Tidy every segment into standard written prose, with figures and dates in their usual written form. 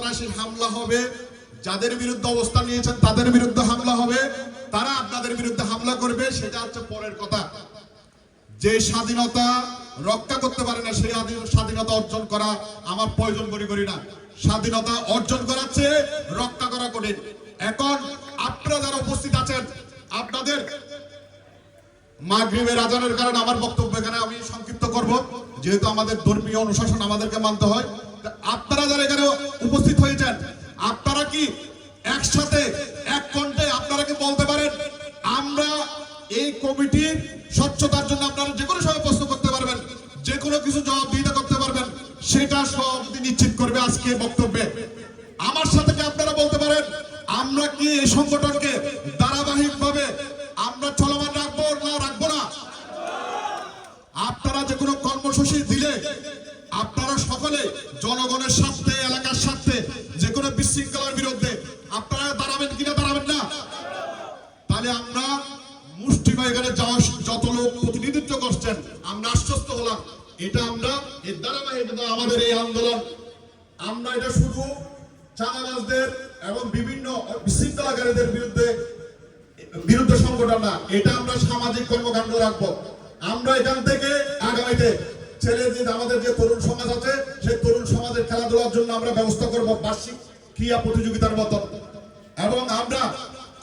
সন্ত্রাসী হামলা হবে, যাদের বিরুদ্ধে অবস্থান নিয়েছেন তাদের বিরুদ্ধে হামলা হবে, তারা আপনাদের বিরুদ্ধে হামলা করবে, সেটা হচ্ছে পরের কথা। যে স্বাধীনতা রক্ষা করতে পারে না সেই স্বাধীনতা অর্জন করা আমার প্রয়োজন মনে করি না। স্বাধীনতা অর্জন করার চেয়ে রক্ষা করা কঠিন। এখন আপনারা যারা উপস্থিত আছেন, আপনাদের মাগরিবের আজানের কারণে আমার বক্তব্য এখানে আমি সংক্ষিপ্ত করব, যেহেতু আমাদের ধর্মীয় অনুশাসন আমাদেরকে মানতে হয়। আপনারা যারা এখানে উপস্থিত হয়েছেন, আপনারা কি একসাথে এক কণ্ঠে আপনারা কি বলতে পারেন আমরা এই কমিটির স্বচ্ছতার জন্য আপনারা যে কোনো সময় প্রশ্ন করতে পারবেন, যে কোনো কিছু জবাবদিহিতা করতে পারবেন, সেটা সভাপতি নিশ্চিত করবে আজকে বক্তব্যে। আমার সাথে কি আপনারা বলতে পারেন আমরা কি এই সংগঠনকে ধারাবাহিকভাবে আমরা চলমান রাখবো না রাখবো না? আপনারা যে কোনো কর্মসূচি দিলে আপনারা সকলে জনগণের স্বার্থে, এলাকার স্বার্থে, যে কোনো বিশৃঙ্খলার বিরুদ্ধে আপনারা দাঁড়াবেন কিনা দাঁড়াবেন না? তাহলে আমরা মুষ্টিমেয় এখানে যাওয়া যত লোক প্রতিনিধিত্ব করছেন আমরা আশ্বস্ত হলাম, এটা আমরা এর ধারাবাহিকতা আমাদের এই আন্দোলন, আমরা এটা শুধু চাঁদাবাজদের এবং বিভিন্ন বিশৃঙ্খলাকারীদের বিরুদ্ধে সংগঠন না, এটা আমরা সামাজিক কর্মকাণ্ড রাখবো। আমরা এখান থেকে আগামীতে ছেলেদের আমাদের যে তরুণ সমাজ আছে সেই তরুণ সমাজের খেলাধুলার জন্য আমরা ব্যবস্থা করব বার্ষিক ক্রীড়া প্রতিযোগিতার মতো, এবং আমরা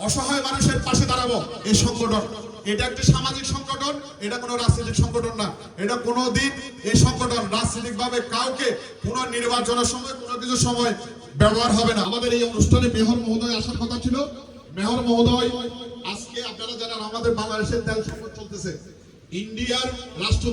অসহায় মানুষের পাশে দাঁড়াবো। এই সংগঠন এটা একটি সামাজিক সংগঠন, এটা কোনো রাজনৈতিক সংগঠন না। এটা কোনোদিন এই সংগঠন রাজনৈতিক ভাবে কাউকে কোনো নির্বাচনের সময় কোনো কিছু সময় ব্যবহার হবে না। আমাদের এই অনুষ্ঠানে মেহর মহোদয় আসার কথা ছিল। মেহর মহোদয় আজকে আপনারা জানেন আমাদের বাংলাদেশের তেল সংকট চলতেছে, ইন্ডিয়ার রাষ্ট্র